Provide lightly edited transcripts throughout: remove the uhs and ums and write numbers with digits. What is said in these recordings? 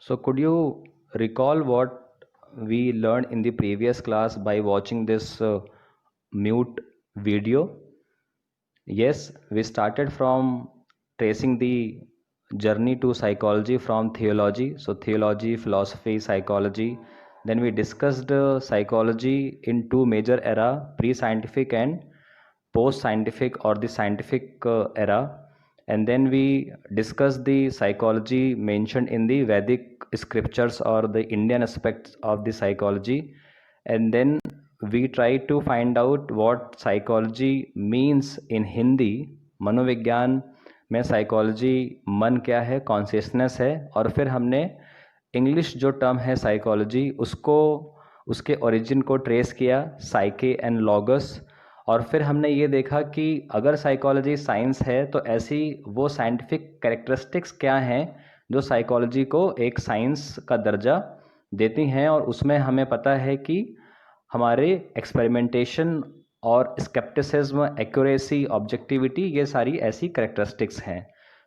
So could you recall what we learned in the previous class by watching this mute video? Yes, we started from tracing the journey to psychology from theology. So theology, philosophy, psychology. Then we discussed psychology in two major era, pre-scientific and post-scientific or the scientific era. And then we discussed the psychology mentioned in the Vedic scriptures or the Indian aspects of the psychology. And then we try to find out what psychology means in Hindi. मनोविज्ञान में psychology मन क्या है, consciousness है. और फिर हमने English जो टर्म है साइकोलॉजी उसको उसके ओरिजिन को ट्रेस किया, साइके एंड लॉगस. और फिर हमने ये देखा कि अगर साइकोलॉजी साइंस है तो ऐसी वो साइंटिफिक कैरेक्टरिस्टिक्स क्या हैं जो साइकोलॉजी को एक साइंस का दर्जा देती हैं. और उसमें हमें पता है कि हमारे एक्सपेरिमेंटेशन और स्केप्टिसिज्म, एक्यूरेसी, ऑब्जेक्टिविटी, ये सारी ऐसी कैरेक्टरिस्टिक्स हैं.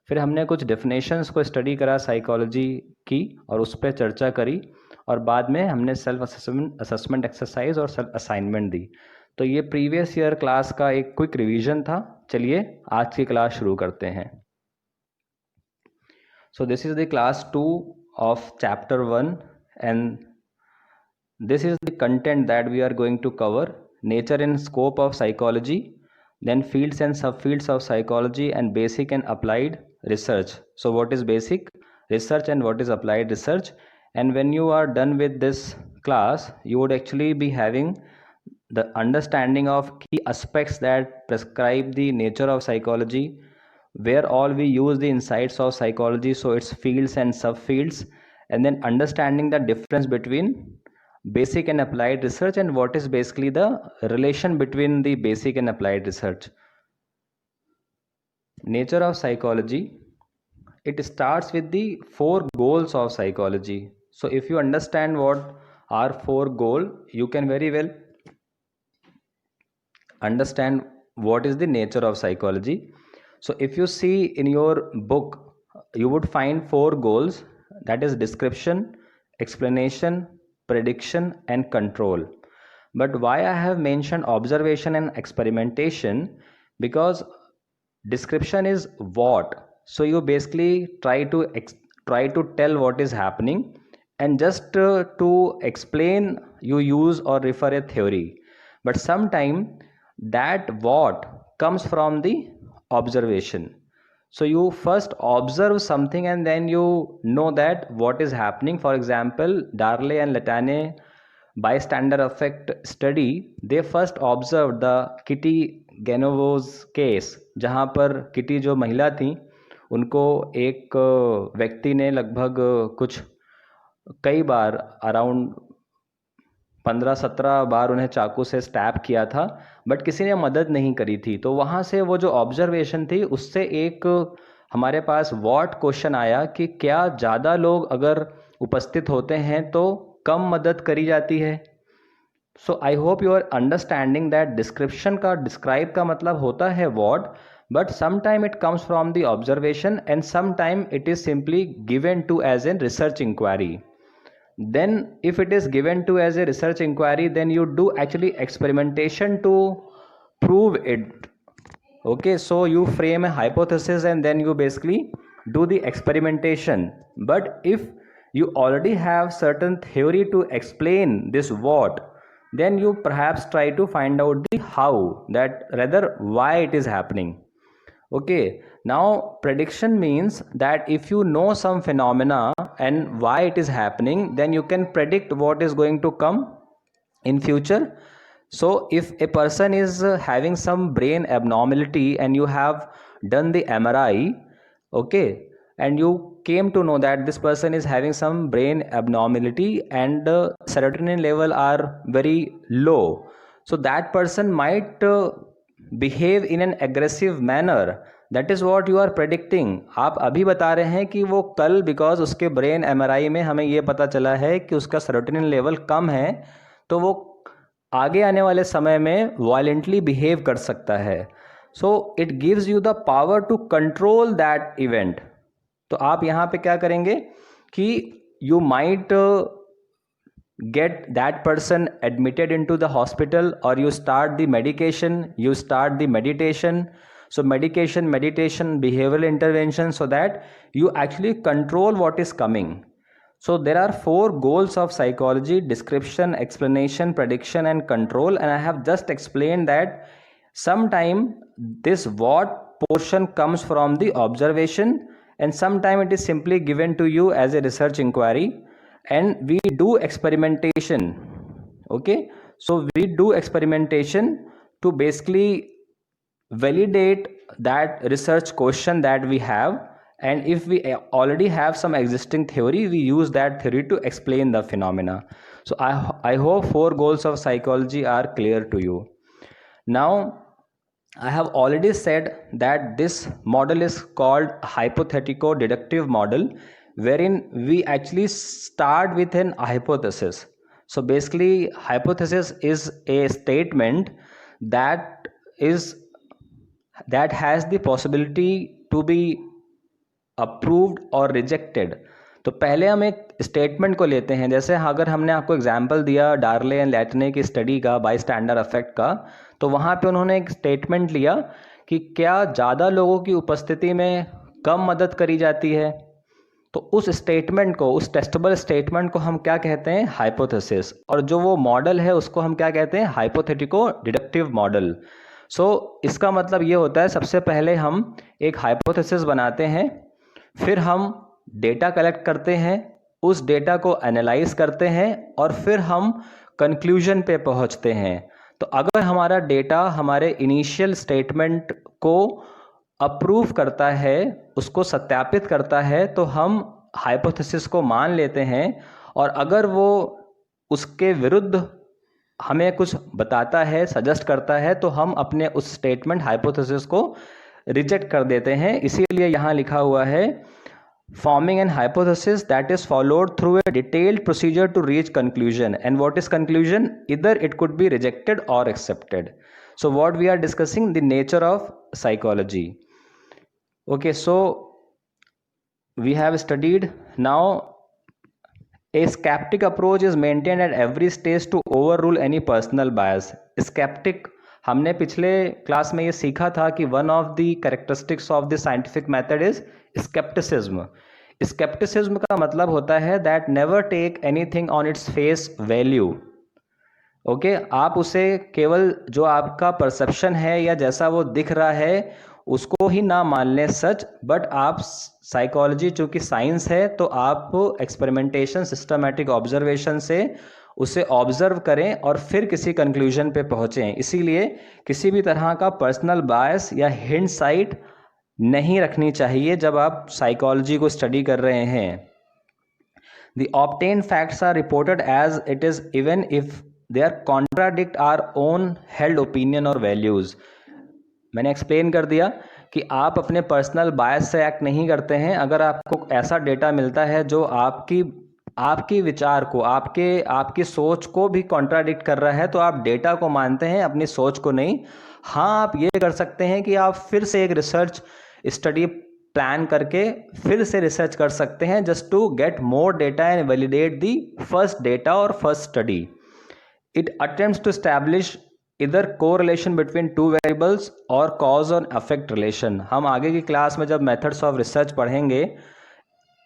फिर हमने कुछ डेफिनेशंस को स्टडी करा साइकोलॉजी की और उस पर चर्चा करी. और बाद में हमने सेल्फ असेसमेंट एक्सरसाइज और सेल्फ असाइनमेंट दी. तो ये प्रीवियस ईयर क्लास का एक क्विक रिवीजन था. चलिए आज की क्लास शुरू करते हैं. So this is the class 2 of chapter 1 and this is the content that we are going to cover: nature and scope of psychology, then fields and subfields of psychology, and basic and applied research. So what is basic research and what is applied research? And when you are done with this class, you would actually be having the understanding of key aspects that prescribe the nature of psychology, where all we use the insights of psychology, so its fields and subfields, and then understanding the difference between basic and applied research and what is basically the relation between the basic and applied research. Nature of psychology, it starts with the 4 goals of psychology. So if you understand what are 4 goals, you can very well understand what is the nature of psychology. So if you see in your book, you would find 4 goals, that is description, explanation, prediction and control. But why I have mentioned observation and experimentation? Because description is what, so you basically try to tell what is happening, and just to explain you use or refer a theory. But sometime that what comes from the observation. So you first observe something and then you know that what is happening. For example, Darley and Latane bystander effect study, they first observed the Kitty Genovo's case, जहाँ पर kitty जो महिला थी उनको एक व्यक्ति ने लगभग कुछ कई बार अराउंड 15-17 बार उन्हें चाकू से स्टैब किया था, बट किसी ने मदद नहीं करी थी. तो वहाँ से वो जो ऑब्जर्वेशन थी उससे एक हमारे पास व्हाट क्वेश्चन आया कि क्या ज़्यादा लोग अगर उपस्थित होते हैं तो कम मदद करी जाती है. So I hope you are understanding that description का डिस्क्राइब का मतलब होता है what, but some time it comes from the observation and some time it is simply given to as an research inquiry. Then if it is given to as a research inquiry, then you do actually experimentation to prove it. Okay, so you frame a hypothesis and then you basically do the experimentation. But if you already have certain theory to explain this what, then you perhaps try to find out the how, that rather why it is happening. Okay, now prediction means that if you know some phenomena and why it is happening, then you can predict what is going to come in future. So if a person is having some brain abnormality and you have done the MRI, okay, and you came to know that this person is having some brain abnormality and serotonin level are very low, so that person might behave in an aggressive manner. That is what you are predicting. आप अभी बता रहे हैं कि वो कल because उसके brain MRI में हमें ये पता चला है कि उसका सेरोटोनिन लेवल कम है, तो वो आगे आने वाले समय में वायलेंटली बिहेव कर सकता है. So it gives you the power to control that event. तो आप यहाँ पे क्या करेंगे कि you might get that person admitted into the hospital, or you start the medication, you start the meditation. So medication, behavioral intervention, so that you actually control what is coming. So there are 4 goals of psychology: description, explanation, prediction, and control. And I have just explained that sometime this what portion comes from the observation, and sometime it is simply given to you as a research inquiry, and we do experimentation. Okay, so we do experimentation to basically validate that research question that we have, and if we already have some existing theory, we use that theory to explain the phenomena. So I hope 4 goals of psychology are clear to you. Now I have already said that this model is called hypothetico-deductive model, wherein we actually start with an hypothesis. So basically, hypothesis is a statement that has the possibility to be approved और rejected. तो पहले हम एक statement को लेते हैं. जैसे अगर हमने आपको एग्जाम्पल दिया डार्ले एंड लैटने की स्टडी का, बाई स्टैंडर्ड इफेक्ट का, तो वहाँ पे उन्होंने एक स्टेटमेंट लिया कि क्या ज़्यादा लोगों की उपस्थिति में कम मदद करी जाती है. तो उस स्टेटमेंट को, उस टेस्टेबल स्टेटमेंट को हम क्या कहते हैं? हाइपोथेसिस. और जो वो मॉडल है उसको हम क्या कहते हैं? हाइपोथेटिको डिडक्टिव मॉडल. सो इसका मतलब ये होता है, सबसे पहले हम एक हाइपोथेसिस बनाते हैं, फिर हम डेटा कलेक्ट करते हैं, उस डेटा को एनालाइज करते हैं, और फिर हम कंक्लूजन पे पहुंचते हैं. तो अगर हमारा डेटा हमारे इनिशियल स्टेटमेंट को अप्रूव करता है, उसको सत्यापित करता है, तो हम हाइपोथेसिस को मान लेते हैं. और अगर वो उसके विरुद्ध हमें कुछ बताता है, सजेस्ट करता है, तो हम अपने उस स्टेटमेंट हाइपोथेसिस को रिजेक्ट कर देते हैं. इसीलिए यहाँ लिखा हुआ है forming an hypothesis that is followed through a detailed procedure to reach conclusion. And what is conclusion? Either it could be rejected or accepted. So what we are discussing, the nature of psychology. Okay, so we have studied. Now a skeptic approach is maintained at every stage to overrule any personal bias. Skeptic, हमने पिछले class में ये सीखा था कि one of the characteristics of the scientific method is scepticism. Scepticism का मतलब होता है that never take anything on its face value. Okay, आप उसे केवल जो आपका परसेप्शन है या जैसा वो दिख रहा है उसको ही ना मान लें सच, बट आप साइकोलॉजी चूँकि साइंस है तो आप एक्सपेरिमेंटेशन, सिस्टमैटिक ऑब्जर्वेशन से उसे ऑब्जर्व करें और फिर किसी कंक्लूजन पे पहुँचें. इसीलिए किसी भी तरह का पर्सनल बायस या हिंडसाइट नहीं रखनी चाहिए जब आप साइकोलॉजी को स्टडी कर रहे हैं. The obtained facts are reported as it is even if they are contradict our own held opinion or values. मैंने एक्सप्लेन कर दिया कि आप अपने पर्सनल बायस से एक्ट नहीं करते हैं. अगर आपको ऐसा डेटा मिलता है जो आपकी विचार को, आपकी सोच को भी कॉन्ट्राडिक्ट कर रहा है, तो आप डेटा को मानते हैं, अपनी सोच को नहीं. हाँ, आप ये कर सकते हैं कि आप फिर से एक रिसर्च स्टडी प्लान करके फिर से रिसर्च कर सकते हैं, just to get more data and validate the first data और first study. It attempts to establish either correlation between two variables और कॉज और अफेक्ट रिलेशन. हम आगे की क्लास में जब मेथड्स ऑफ रिसर्च पढ़ेंगे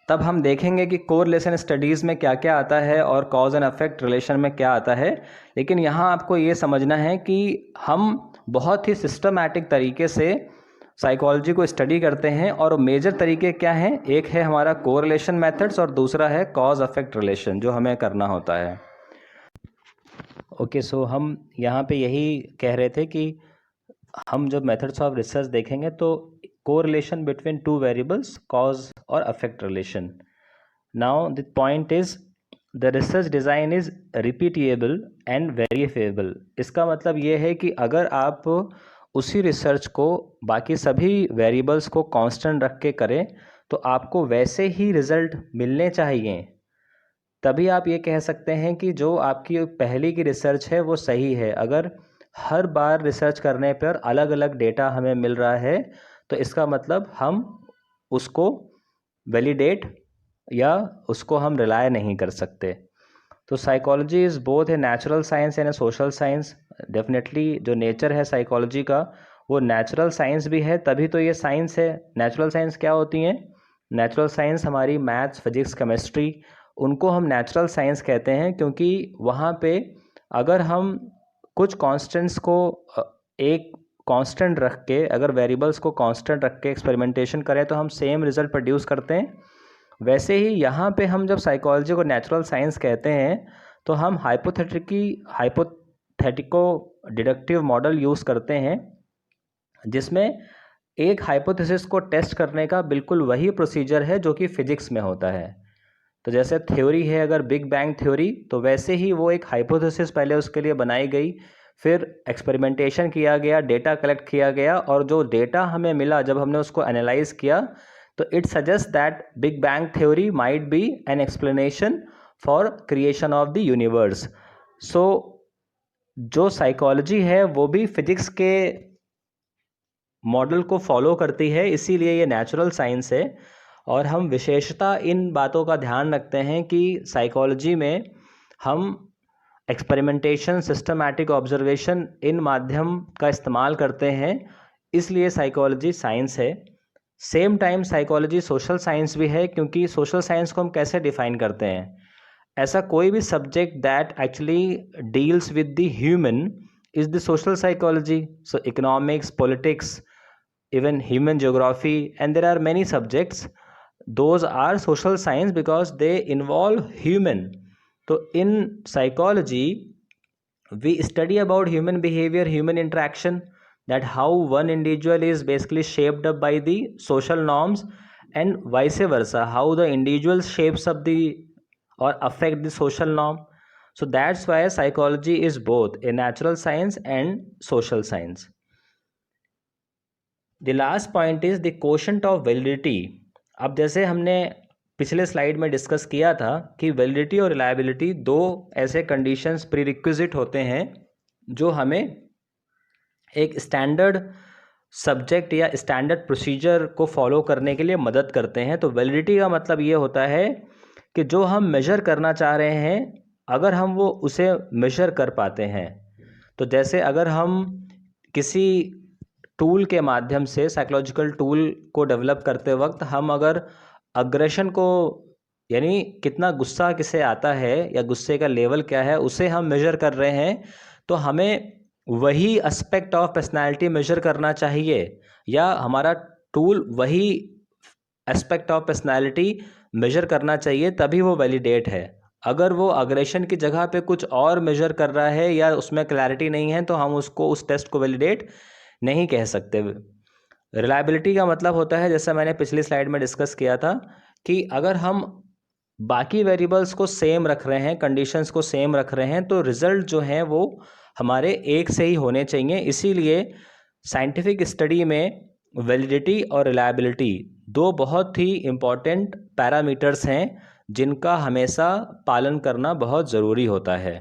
तब हम देखेंगे कि कोरिलेशन स्टडीज़ में क्या क्या आता है और कॉज एंड अफेक्ट रिलेशन में क्या आता है. लेकिन यहाँ आपको ये समझना है कि हम बहुत ही सिस्टमैटिक तरीके से साइकोलॉजी को स्टडी करते हैं, और मेजर तरीके क्या हैं? एक है हमारा कोरिलेशन मेथड्स और दूसरा है कॉज अफेक्ट रिलेशन, जो हमें करना होता है. ओके, सो हम यहाँ पे यही कह रहे थे कि हम जब मेथड्स ऑफ रिसर्च देखेंगे तो correlation between two variables, cause और effect relation. Now the point is the research design is repeatable and verifiable. इसका मतलब ये है कि अगर आप उसी रिसर्च को बाकी सभी वेरिएबल्स को कांस्टेंट रख के करें तो आपको वैसे ही रिज़ल्ट मिलने चाहिए. तभी आप ये कह सकते हैं कि जो आपकी पहले की रिसर्च है वो सही है. अगर हर बार रिसर्च करने पर अलग अलग डेटा हमें मिल रहा है तो इसका मतलब हम उसको वैलिडेट या उसको हम रिलाय नहीं कर सकते। तो psychology is both a natural science and A social science. Definitely जो नेचर है साइकोलॉजी का वो नेचुरल साइंस भी है, तभी तो ये साइंस है। नेचुरल साइंस क्या होती हैं? नेचुरल साइंस हमारी मैथ्स, फिजिक्स, केमिस्ट्री, उनको हम नेचुरल साइंस कहते हैं, क्योंकि वहाँ पे अगर हम कुछ कांस्टेंट्स को एक कांस्टेंट रख के, अगर वेरिएबल्स को कांस्टेंट रख के एक्सपेरिमेंटेशन करें तो हम सेम रिजल्ट प्रोड्यूस करते हैं। वैसे ही यहाँ पे हम जब साइकोलॉजी को नेचुरल साइंस कहते हैं तो हम हाइपोथेटिको डिडक्टिव मॉडल यूज़ करते हैं, जिसमें एक हाइपोथेसिस को टेस्ट करने का बिल्कुल वही प्रोसीजर है जो कि फिजिक्स में होता है। तो जैसे थ्योरी है अगर बिग बैंग थ्योरी, तो वैसे ही वो एक हाइपोथेसिस पहले उसके लिए बनाई गई, फिर एक्सपेरिमेंटेशन किया गया, डेटा कलेक्ट किया गया, और जो डेटा हमें मिला जब हमने उसको एनालाइज किया तो it suggest that big bang theory might be an explanation for creation of the universe. So जो साइकोलॉजी है वो भी फिजिक्स के मॉडल को फॉलो करती है, इसीलिए ये नेचुरल साइंस है। और हम विशेषता इन बातों का ध्यान रखते हैं कि साइकोलॉजी में हम एक्सपेरिमेंटेशन, सिस्टमैटिक ऑब्जर्वेशन, इन माध्यम का इस्तेमाल करते हैं, इसलिए साइकोलॉजी साइंस है। Same time psychology social science भी है, क्योंकि सोशल साइंस को हम कैसे डिफाइन करते हैं? ऐसा कोई भी subject that actually deals with the human is the social psychology. So economics, politics, even human geography, and there are many subjects, those are social science because they involve human. So in psychology we study about human behavior, human interaction, that how one individual is basically shaped up by the social norms, and vice versa, how the individual shapes up the or affect the social norm. So that's why psychology is both a natural science and social science. The last point is the quotient of validity. अब जैसे हमने पिछले slide में discuss किया था कि validity और reliability दो ऐसे कंडीशंस प्रीरिक्विजिट होते हैं जो हमें एक स्टैंडर्ड सब्जेक्ट या स्टैंडर्ड प्रोसीजर को फॉलो करने के लिए मदद करते हैं। तो वैलिडिटी का मतलब ये होता है कि जो हम मेजर करना चाह रहे हैं, अगर हम वो उसे मेजर कर पाते हैं। तो जैसे अगर हम किसी टूल के माध्यम से, साइकोलॉजिकल टूल को डेवलप करते वक्त हम अगर अग्रेशन को, यानी कितना गुस्सा किसे आता है या गुस्से का लेवल क्या है, उसे हम मेजर कर रहे हैं, तो हमें वही एस्पेक्ट ऑफ पर्सनालिटी मेजर करना चाहिए, या हमारा टूल वही एस्पेक्ट ऑफ पर्सनालिटी मेजर करना चाहिए, तभी वो वैलिडेट है। अगर वो अग्रेशन की जगह पे कुछ और मेजर कर रहा है या उसमें क्लैरिटी नहीं है, तो हम उसको, उस टेस्ट को वैलिडेट नहीं कह सकते। रिलायबिलिटी का मतलब होता है, जैसा मैंने पिछली स्लाइड में डिस्कस किया था, कि अगर हम बाकी वेरिएबल्स को सेम रख रहे हैं, कंडीशंस को सेम रख रहे हैं, तो रिजल्ट जो हैं वो हमारे एक से ही होने चाहिए। इसीलिए साइंटिफिक स्टडी में वैलिडिटी और रिलायबिलिटी दो बहुत ही इम्पॉर्टेंट पैरामीटर्स हैं जिनका हमेशा पालन करना बहुत ज़रूरी होता है।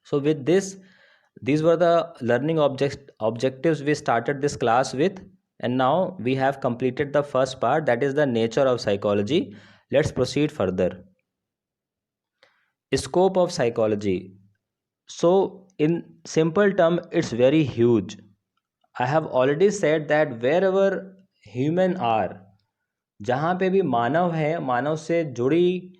So with this, these were the learning objectives we started this class with, and now we have completed the first part, that is the nature of psychology. Let's proceed further. Scope of psychology. So in simple term, it's very huge. I have already said that wherever human are, जहाँ पे भी मानव है, मानव से जुड़ी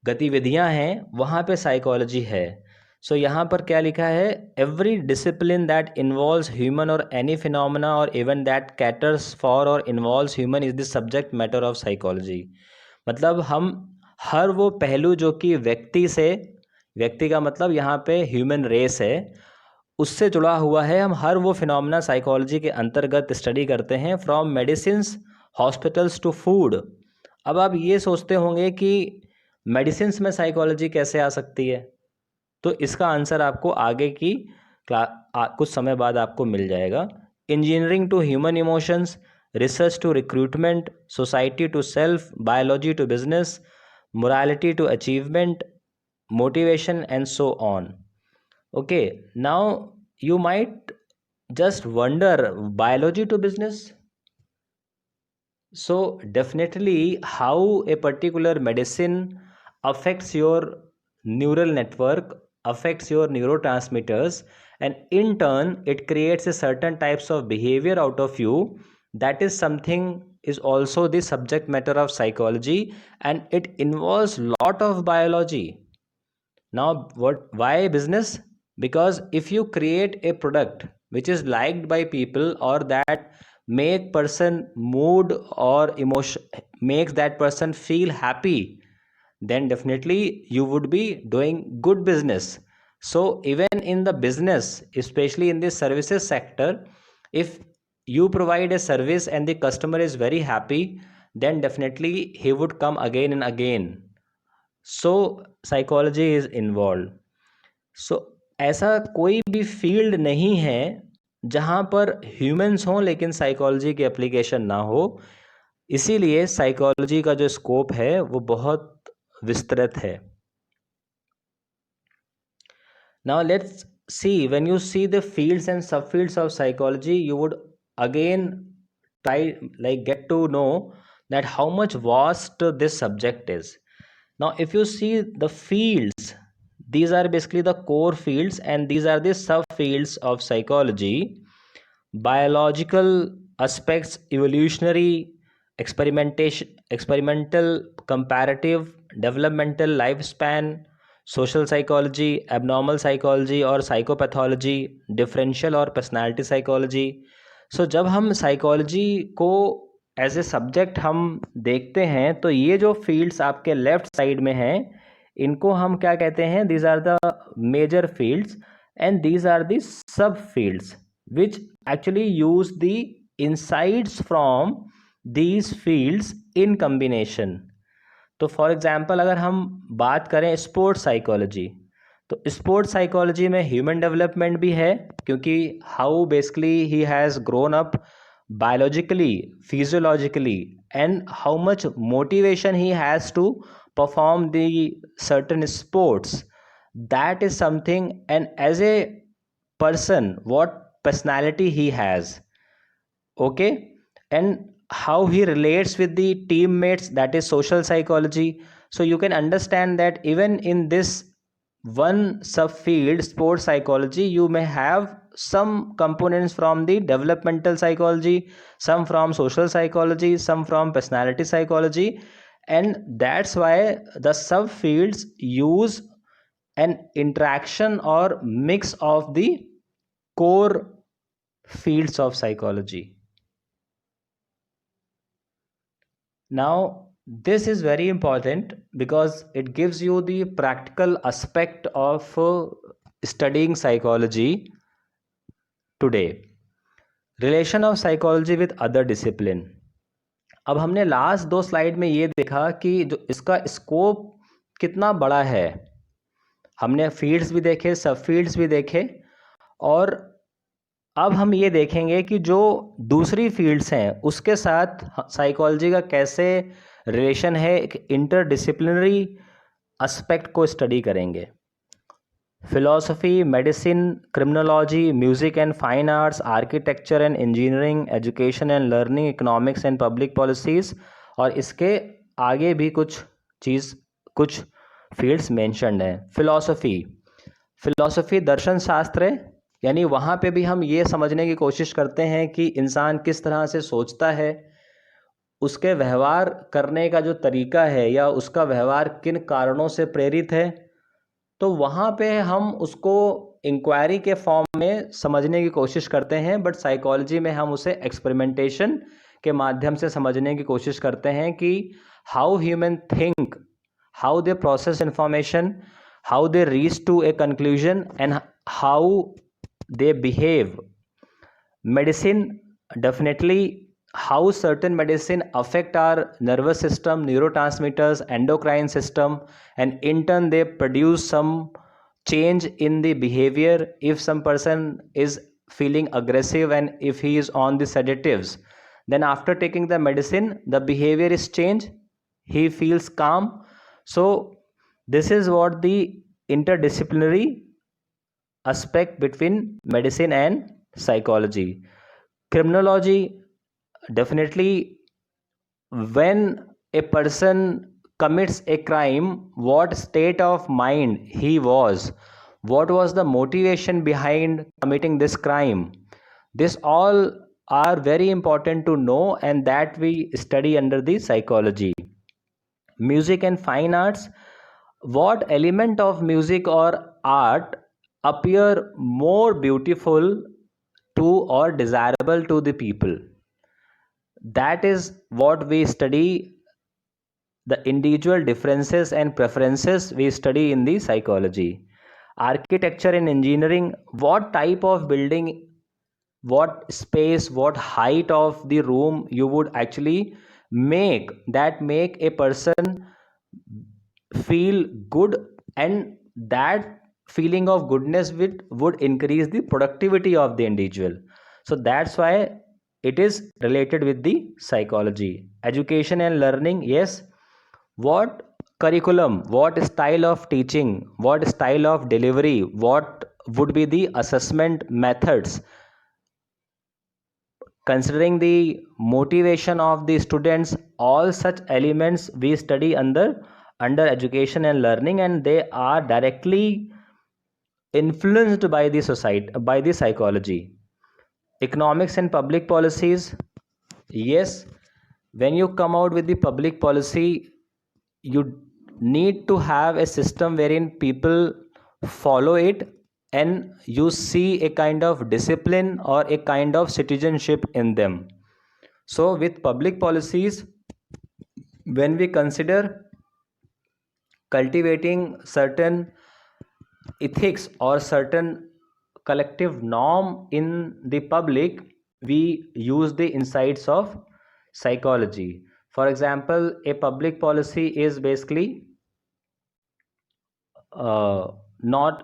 गतिविधियाँ हैं, वहाँ पे साइकोलॉजी है। सो यहाँ पर क्या लिखा है? Every discipline that involves human और एनी फिनोमेना और इवन दैट कैटर्स फॉर और involves human is the subject matter of psychology. मतलब हम हर वो पहलू जो कि व्यक्ति से, व्यक्ति का मतलब यहाँ पे ह्यूमन रेस है, उससे जुड़ा हुआ है, हम हर वो फिनोमेना साइकोलॉजी के अंतर्गत स्टडी करते हैं, from medicines, hospitals to food. अब आप ये सोचते होंगे कि मेडिसिन्स में साइकोलॉजी कैसे आ सकती है, तो इसका आंसर आपको आगे की कुछ समय बाद आपको मिल जाएगा। Engineering to human emotions, research to recruitment, society to self, biology to business, morality to achievement, motivation and so on. Okay, now you might just wonder, biology to business, So definitely how a particular medicine affects your neural network, affects your neurotransmitters, and in turn it creates a certain types of behavior out of you. That is something is also the subject matter of psychology, and it involves lot of biology. Now, why business? Because if you create a product which is liked by people, or that make person mood or emotion, makes that person feel happy, then definitely you would be doing good business. So even in the business, especially in the services sector, if you provide a service and the customer is very happy, then definitely he would come again and again. So psychology is involve. So ऐसा कोई भी field नहीं है जहाँ पर humans हों लेकिन psychology की एप्लीकेशन ना हो. इसीलिए साइकोलॉजी का जो स्कोप है वो बहुत विस्तृत है. Now let's see, when you see the fields and sub fields of psychology, you would again try like get to know that how much vast this subject is. Now if you see the fields, these are basically the core fields and these are the subfields of psychology: biological aspects, evolutionary, experimental, comparative, developmental, lifespan, social psychology, abnormal psychology और psychopathology, differential और personality psychology. सो जब हम psychology को as a subject हम देखते हैं तो ये जो फील्ड्स आपके लेफ्ट साइड में हैं इनको हम क्या कहते हैं? These are the major fields and these are the sub fields which actually use the insights from these fields in combination. तो फॉर एग्जांपल अगर हम बात करें स्पोर्ट्स साइकोलॉजी, तो स्पोर्ट्स साइकोलॉजी में ह्यूमन डेवलपमेंट भी है, क्योंकि how basically he has grown up biologically, physiologically, and how much motivation he has to perform the certain sports. That is something. And as a person, what personality he has, okay, and how he relates with the teammates, that is social psychology. So you can understand that even in this one subfield, sports psychology, you may have some components from the developmental psychology, some from social psychology, some from personality psychology, and that's why the subfields use an interaction or mix of the core fields of psychology. Now, this is very important because it gives you the practical aspect of studying psychology today. Relation of psychology with other discipline. अब हमने last दो slide में ये देखा कि जो इसका scope कितना बड़ा है. हमने फील्ड्स भी देखे, सब फील्ड्स भी देखे, और अब हम ये देखेंगे कि जो दूसरी फील्ड्स हैं उसके साथ साइकोलॉजी का कैसे रिलेशन है, एक इंटरडिसिप्लिनरी एस्पेक्ट को स्टडी करेंगे. Philosophy, medicine, criminology, music and fine arts, architecture and engineering, education and learning, economics and public policies, और इसके आगे भी कुछ फील्ड्स मेंशन्ड हैं. फिलॉसफी दर्शन शास्त्र है, यानी वहाँ पे भी हम ये समझने की कोशिश करते हैं कि इंसान किस तरह से सोचता है, उसके व्यवहार करने का जो तरीका है या उसका व्यवहार किन कारणों से प्रेरित है. तो वहाँ पे हम उसको इंक्वायरी के फॉर्म में समझने की कोशिश करते हैं, बट साइकोलॉजी में हम उसे एक्सपेरिमेंटेशन के माध्यम से समझने की कोशिश करते हैं कि how human think, how they process information, how they reach to a conclusion, and how they behave. Medicine, definitely how certain medicine affect our nervous system, neurotransmitters, endocrine system, and in turn they produce some change in the behavior. If some person is feeling aggressive and if he is on the sedatives, then after taking the medicine the behavior is changed, he feels calm. So this is what the interdisciplinary aspect between medicine and psychology. Criminology, definitely when a person commits a crime, what state of mind he was, what was the motivation behind committing this crime. This all are very important to know, and that we study under the psychology. Music and fine arts, what element of music or art appear more beautiful to or desirable to the people, that is what we study. The individual differences and preferences we study in the psychology. Architecture and engineering, what type of building, what space, what height of the room you would actually make a person feel good, and that feeling of goodness would increase the productivity of the individual. So that's why it is related with the psychology. Education and learning, yes, what curriculum, what style of teaching, what style of delivery, what would be the assessment methods, considering the motivation of the students, all such elements we study under education and learning, and they are directly influenced by the society, by the psychology. Economics and public policies, yes, when you come out with the public policy, you need to have a system wherein people follow it, and you see a kind of discipline or a kind of citizenship in them. So with public policies, when we consider cultivating certain ethics or certain collective norm in the public, we use the insights of psychology. For example, a public policy is basically not,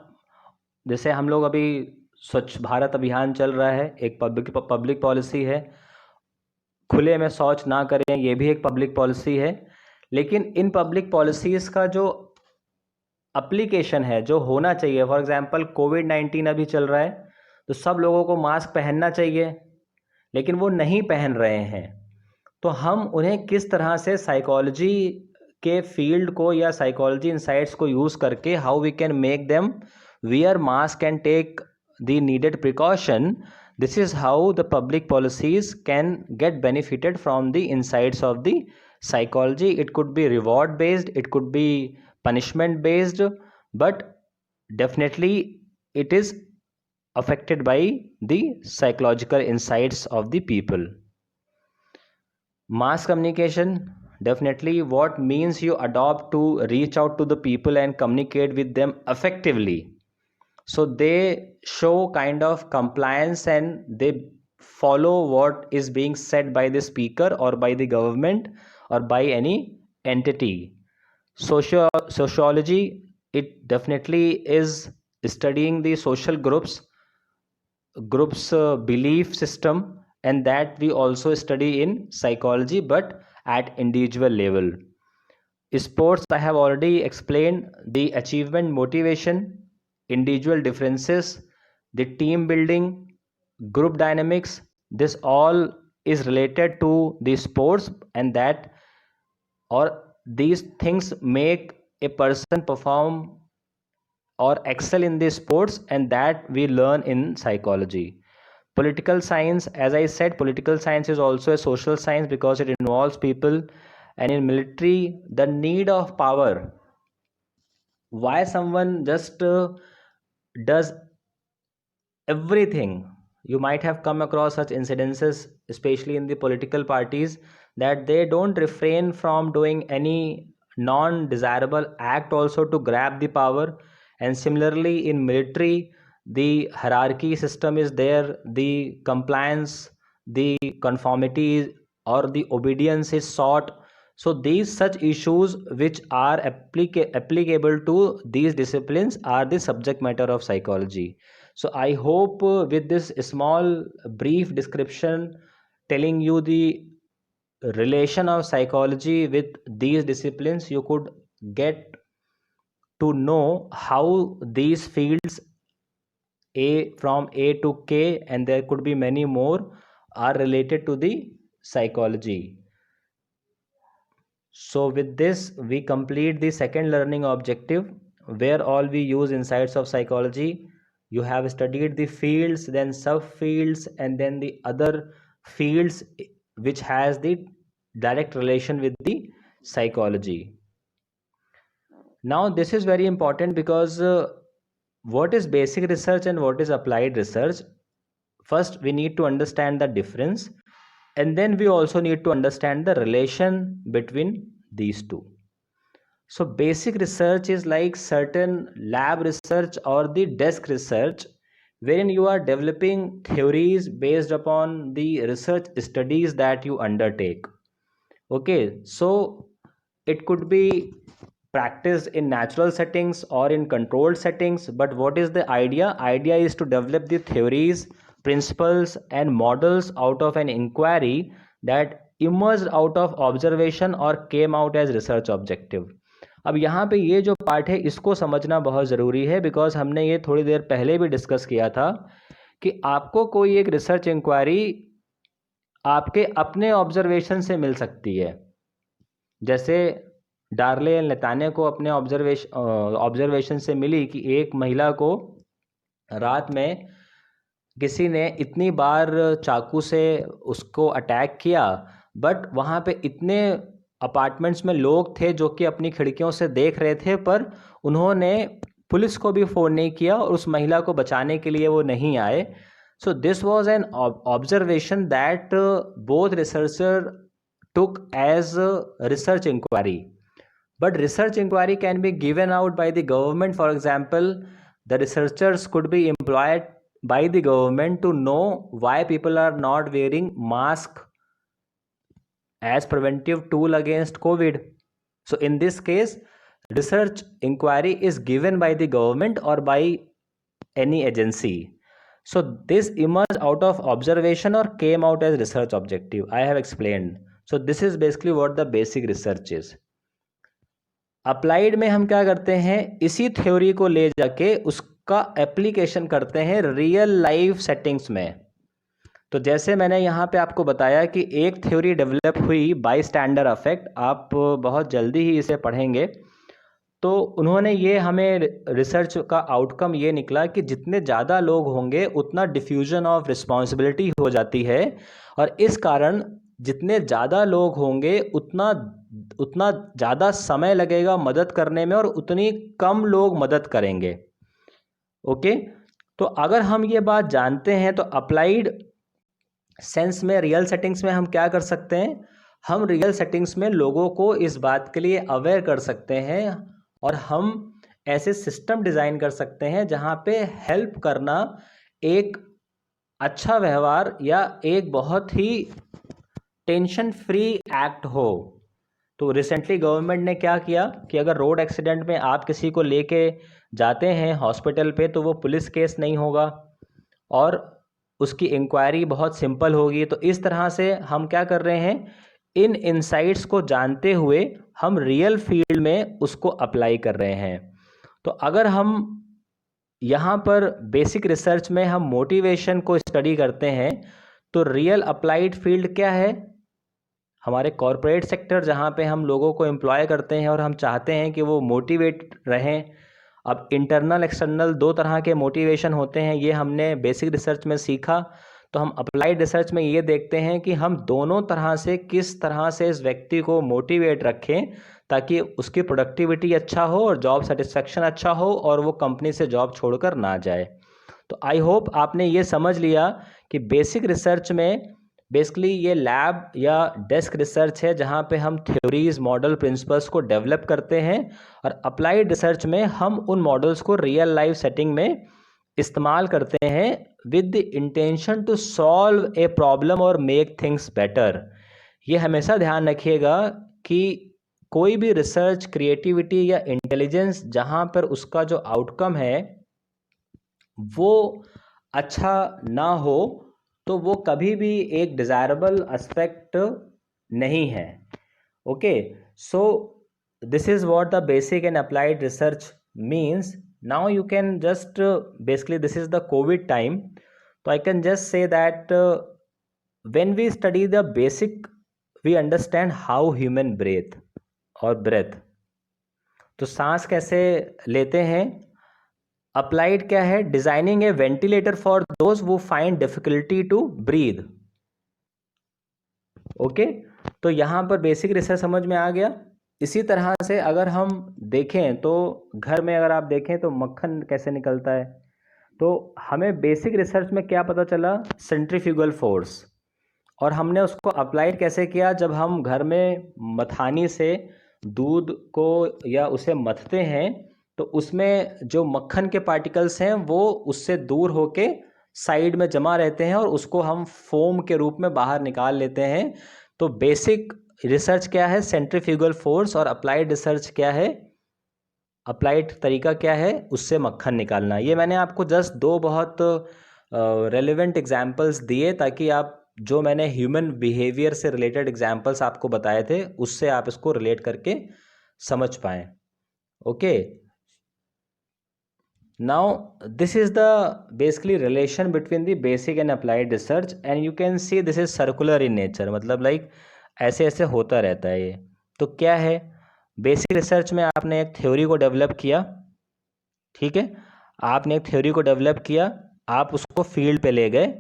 जैसे हम लोग अभी स्वच्छ भारत अभियान चल रहा है, एक पब्लिक पॉलिसी है, खुले में शौच ना करें, ये भी एक पब्लिक पॉलिसी है। लेकिन इन पब्लिक पॉलिसीज़ का जो अप्लीकेशन है, जो होना चाहिए, फॉर एग्जांपल कोविड-19 अभी चल रहा है, तो सब लोगों को मास्क पहनना चाहिए, लेकिन वो नहीं पहन रहे हैं। तो हम उन्हें किस तरह से साइकोलॉजी के फील्ड को या साइकोलॉजी इनसाइट्स को यूज़ करके how we can make them wear mask and take the needed precaution, this is how the public policies can get benefited from the insights of the psychology. It could be reward based, it could be punishment based, but definitely it is affected by the psychological insights of the people. Mass communication, definitely what means you adopt to reach out to the people and communicate with them effectively, so they show kind of compliance and they follow what is being said by the speaker or by the government or by any entity. Sociology, it definitely is studying the social groups belief system, and that we also study in psychology but at individual level. Sports, I have already explained the achievement motivation, individual differences, the team building, group dynamics. This all is related to the sports, and that or these things make a person perform or excel in the sports, and that we learn in psychology. Political science, as I said, political science is also a social science because it involves people. And in military, the need of power, why someone just does everything. You might have come across such incidences, especially in the political parties, that they don't refrain from doing any non desirable act also to grab the power. And similarly in military, the hierarchy system is there, the compliance, the conformity or the obedience is sought. So these such issues which are applicable to these disciplines are the subject matter of psychology. So I hope with this small brief description telling you the relation of psychology with these disciplines, you could get to know how these fields A from A to K, and there could be many more, are related to the psychology. So with this we complete the second learning objective, where all we use insights of psychology. You have studied the fields, then subfields, and then the other fields which has the direct relation with the psychology. Now this is very important because what is basic research and what is applied research? First we need to understand the difference, and then we also need to understand the relation between these two. So basic research is like certain lab research or the desk research, wherein you are developing theories based upon the research studies that you undertake. Okay, so it could be practiced in natural settings or in controlled settings, but what is the idea is to develop the theories, principles and models out of an inquiry that emerged out of observation or came out as research objective. अब यहाँ पे ये जो part है इसको समझना बहुत ज़रूरी है, बिकॉज हमने ये थोड़ी देर पहले भी डिस्कस किया था कि आपको कोई एक रिसर्च इंक्वायरी आपके अपने ऑब्जर्वेशन से मिल सकती है। जैसे डार्ले नेतान्या को अपने ऑब्जर्वेशन से मिली कि एक महिला को रात में किसी ने इतनी बार चाकू से उसको अटैक किया, बट वहाँ पे इतने अपार्टमेंट्स में लोग थे जो कि अपनी खिड़कियों से देख रहे थे, पर उन्होंने पुलिस को भी फ़ोन नहीं किया और उस महिला को बचाने के लिए वो नहीं आए. So this was an observation that both researcher took as a research inquiry. But research inquiry can be given out by the government. For example, the researchers could be employed by the government to know why people are not wearing mask as preventive tool against COVID. So in this case, research inquiry is given by the government or by any agency. So this emerged out of observation or came out as research objective. I have explained. So this is basically what the basic research is. Applied में हम क्या करते हैं, इसी theory को ले जाके उसका एप्लीकेशन करते हैं रियल लाइफ सेटिंग्स में. तो जैसे मैंने यहाँ पे आपको बताया कि एक थ्योरी डेवलप हुई बाय स्टैंडर इफेक्ट, आप बहुत जल्दी ही इसे पढ़ेंगे. तो उन्होंने ये हमें रिसर्च का आउटकम ये निकला कि जितने ज़्यादा लोग होंगे उतना डिफ्यूजन ऑफ रिस्पॉन्सिबिलिटी हो जाती है, और इस कारण जितने ज़्यादा लोग होंगे उतना ज़्यादा समय लगेगा मदद करने में और उतनी कम लोग मदद करेंगे. ओके, तो अगर हम ये बात जानते हैं तो अप्लाइड सेंस में रियल सेटिंग्स में हम क्या कर सकते हैं, हम रियल सेटिंग्स में लोगों को इस बात के लिए अवेयर कर सकते हैं और हम ऐसे सिस्टम डिज़ाइन कर सकते हैं जहाँ पे हेल्प करना एक अच्छा व्यवहार या एक बहुत ही टेंशन फ्री एक्ट हो. तो रिसेंटली गवर्नमेंट ने क्या किया कि अगर रोड एक्सीडेंट में आप किसी को लेके जाते हैं हॉस्पिटल पे तो वो पुलिस केस नहीं होगा और उसकी इंक्वायरी बहुत सिंपल होगी. तो इस तरह से हम क्या कर रहे हैं, इन इनसाइट्स को जानते हुए हम रियल फील्ड में उसको अप्लाई कर रहे हैं. तो अगर हम यहाँ पर बेसिक रिसर्च में हम मोटिवेशन को स्टडी करते हैं, तो रियल अप्लाइड फील्ड क्या है, हमारे कॉरपोरेट सेक्टर जहाँ पे हम लोगों को एम्प्लॉय करते हैं और हम चाहते हैं कि वो मोटिवेट रहें. अब इंटरनल एक्सटर्नल दो तरह के मोटिवेशन होते हैं, ये हमने बेसिक रिसर्च में सीखा. तो हम अप्लाइड रिसर्च में ये देखते हैं कि हम दोनों तरह से किस तरह से इस व्यक्ति को मोटिवेट रखें ताकि उसकी प्रोडक्टिविटी अच्छा हो और जॉब सेटिस्फेक्शन अच्छा हो और वो कंपनी से जॉब छोड़कर ना जाए. तो आई होप आपने ये समझ लिया कि बेसिक रिसर्च में बेसिकली ये लैब या डेस्क रिसर्च है जहाँ पे हम थ्योरीज, मॉडल, प्रिंसिपल्स को डेवलप करते हैं, और अप्लाइड रिसर्च में हम उन मॉडल्स को रियल लाइफ सेटिंग में इस्तेमाल करते हैं with the intention to solve a problem और मेक थिंग्स बेटर. ये हमेशा ध्यान रखिएगा कि कोई भी रिसर्च, क्रिएटिविटी या इंटेलिजेंस जहाँ पर उसका जो आउटकम है वो अच्छा ना हो तो वो कभी भी एक डिज़ायरेबल एस्पेक्ट नहीं है. Okay, so this is what the basic and applied research means. Now you can just basically this is the COVID time, तो I can just say that when we study the basic we understand how human breathe. और breath. तो सांस कैसे लेते हैं? Applied क्या है? Designing a ventilator for those who find difficulty to breathe. Okay, तो यहाँ पर बेसिक रिसर्च समझ में आ गया। इसी तरह से अगर हम देखें तो घर में अगर आप देखें तो मक्खन कैसे निकलता है, तो हमें बेसिक रिसर्च में क्या पता चला? Centrifugal force. और हमने उसको अप्लाइड कैसे किया? जब हम घर में मथानी से दूध को या उसे मथते हैं तो उसमें जो मक्खन के पार्टिकल्स हैं वो उससे दूर होके साइड में जमा रहते हैं और उसको हम फोम के रूप में बाहर निकाल लेते हैं। तो बेसिक रिसर्च क्या है? Centrifugal force. और अप्लाइड रिसर्च क्या है? अप्लाइड तरीका क्या है? उससे मक्खन निकालना। ये मैंने आपको जस्ट दो बहुत रेलेवेंट एग्जाम्पल्स दिए ताकि आप जो मैंने ह्यूमन बिहेवियर से रिलेटेड एग्जाम्पल्स आपको बताए थे उससे आप इसको रिलेट करके समझ पाएँ। Okay, now this is the basically relation between the basic and applied research and you can see this is circular in nature, मतलब लाइक ऐसे ऐसे होता रहता है ये। तो क्या है? बेसिक रिसर्च में आपने एक थ्योरी को डेवलप किया, ठीक है, आपने एक थ्योरी को डेवलप किया, आप उसको फील्ड पे ले गए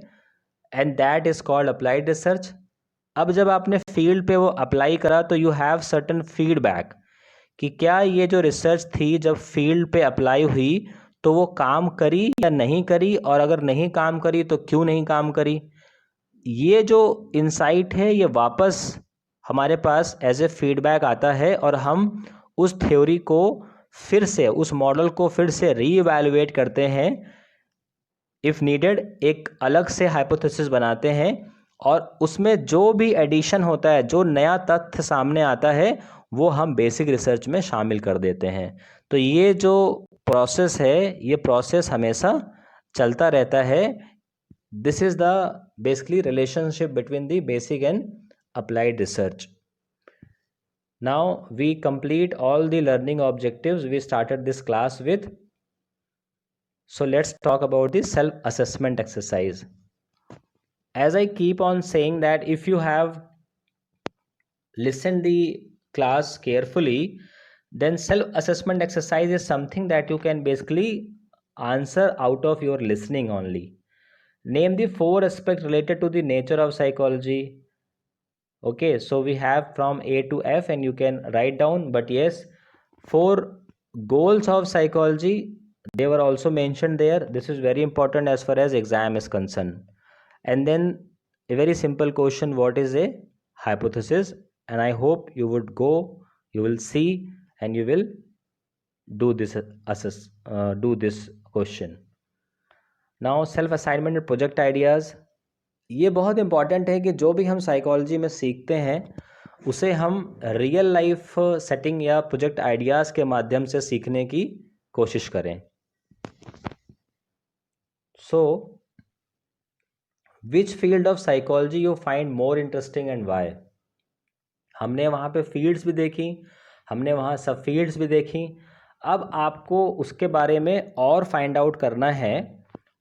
and that is called applied research. अब जब आपने फील्ड पे वो अप्लाई करा तो यू हैव सर्टन फीडबैक कि क्या ये जो रिसर्च थी जब फील्ड पे अप्लाई हुई तो वो काम करी या नहीं करी, और अगर नहीं काम करी तो क्यों नहीं काम करी। ये जो इंसाइट है ये वापस हमारे पास एज ए फीडबैक आता है और हम उस थ्योरी को फिर से, उस मॉडल को फिर से रीइवैल्यूएट करते हैं, इफ़ नीडेड एक अलग से हाइपोथेसिस बनाते हैं और उसमें जो भी एडिशन होता है, जो नया तथ्य सामने आता है वो हम बेसिक रिसर्च में शामिल कर देते हैं। तो ये जो प्रोसेस है ये प्रोसेस हमेशा चलता रहता है। This is the basically relationship between the basic and applied research. Now we complete all the learning objectives we started this class with. So let's talk about the self-assessment exercise. As I keep on saying that if you have listened the class carefully, then self-assessment exercise is something that you can basically answer out of your listening only. Name the 4 aspects related to the nature of psychology. Okay, so we have from A to F and you can write down, but yes, 4 goals of psychology, they were also mentioned there. This is very important as far as exam is concerned. And then a very simple question, what is a hypothesis? And I hope you would go, you will see and you will do this do this question. Now self assignment and project ideas, ये बहुत important है कि जो भी हम psychology में सीखते हैं उसे हम रियल लाइफ सेटिंग या प्रोजेक्ट आइडियाज़ के माध्यम से सीखने की कोशिश करें। So which field of psychology you find more interesting and why? हमने वहाँ पे फील्ड्स भी देखी, हमने वहाँ सब फील्ड्स भी देखी। अब आपको उसके बारे में और फाइंड आउट करना है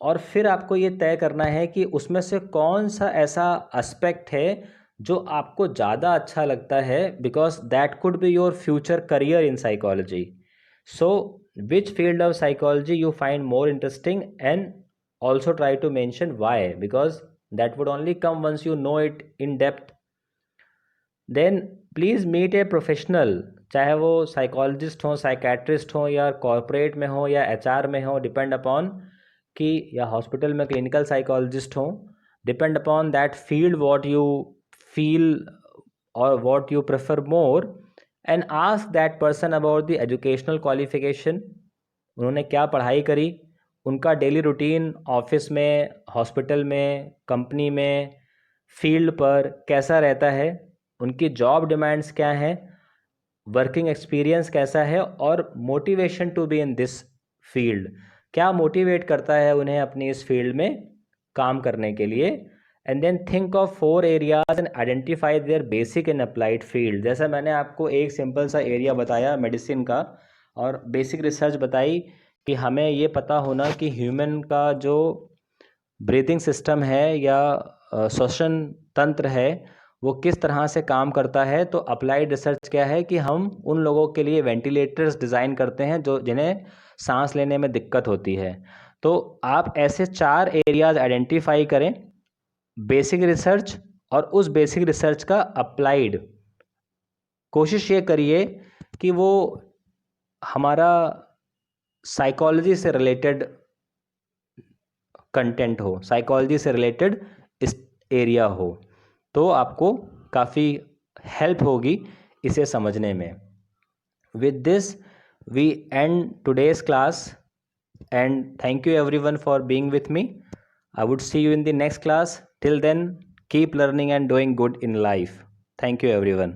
और फिर आपको ये तय करना है कि उसमें से कौन सा ऐसा एस्पेक्ट है जो आपको ज़्यादा अच्छा लगता है, because that could be your future career in psychology. So which field of psychology you find more interesting and also try to mention why, because that would only come once you know it in depth. Then please meet a professional, चाहे वो psychologist हो, psychiatrist हो, या corporate में हो या HR में हो, डिपेंड अपॉन कि, या हॉस्पिटल में क्लिनिकल साइकोलॉजिस्ट हो, depend upon that field what you feel और what you prefer more, and ask that person about the educational qualification. उन्होंने क्या पढ़ाई करी, उनका डेली रूटीन ऑफिस में, हॉस्पिटल में, कंपनी में, फील्ड पर कैसा रहता है, उनकी जॉब डिमांड्स क्या हैं, वर्किंग एक्सपीरियंस कैसा है, और motivation to be in this field, क्या मोटिवेट करता है उन्हें अपनी इस फील्ड में काम करने के लिए. And then think of 4 areas and identify their basic and applied field. जैसा मैंने आपको एक सिंपल सा एरिया बताया मेडिसिन का और बेसिक रिसर्च बताई कि हमें ये पता होना कि ह्यूमन का जो ब्रीथिंग सिस्टम है या श्वसन तंत्र है वो किस तरह से काम करता है। तो अप्लाइड रिसर्च क्या है कि हम उन लोगों के लिए वेंटिलेटर्स डिज़ाइन करते हैं जो जिन्हें सांस लेने में दिक्कत होती है। तो आप ऐसे 4 एरियाज आइडेंटिफाई करें, बेसिक रिसर्च और उस बेसिक रिसर्च का अप्लाइड। कोशिश ये करिए कि वो हमारा साइकोलॉजी से रिलेटेड कंटेंट हो, साइकोलॉजी से रिलेटेड इस एरिया हो, तो आपको काफ़ी हेल्प होगी इसे समझने में। With this we end today's class and thank you everyone for being with me. I would see you in the next class. Till then keep learning and doing good in life. Thank you everyone.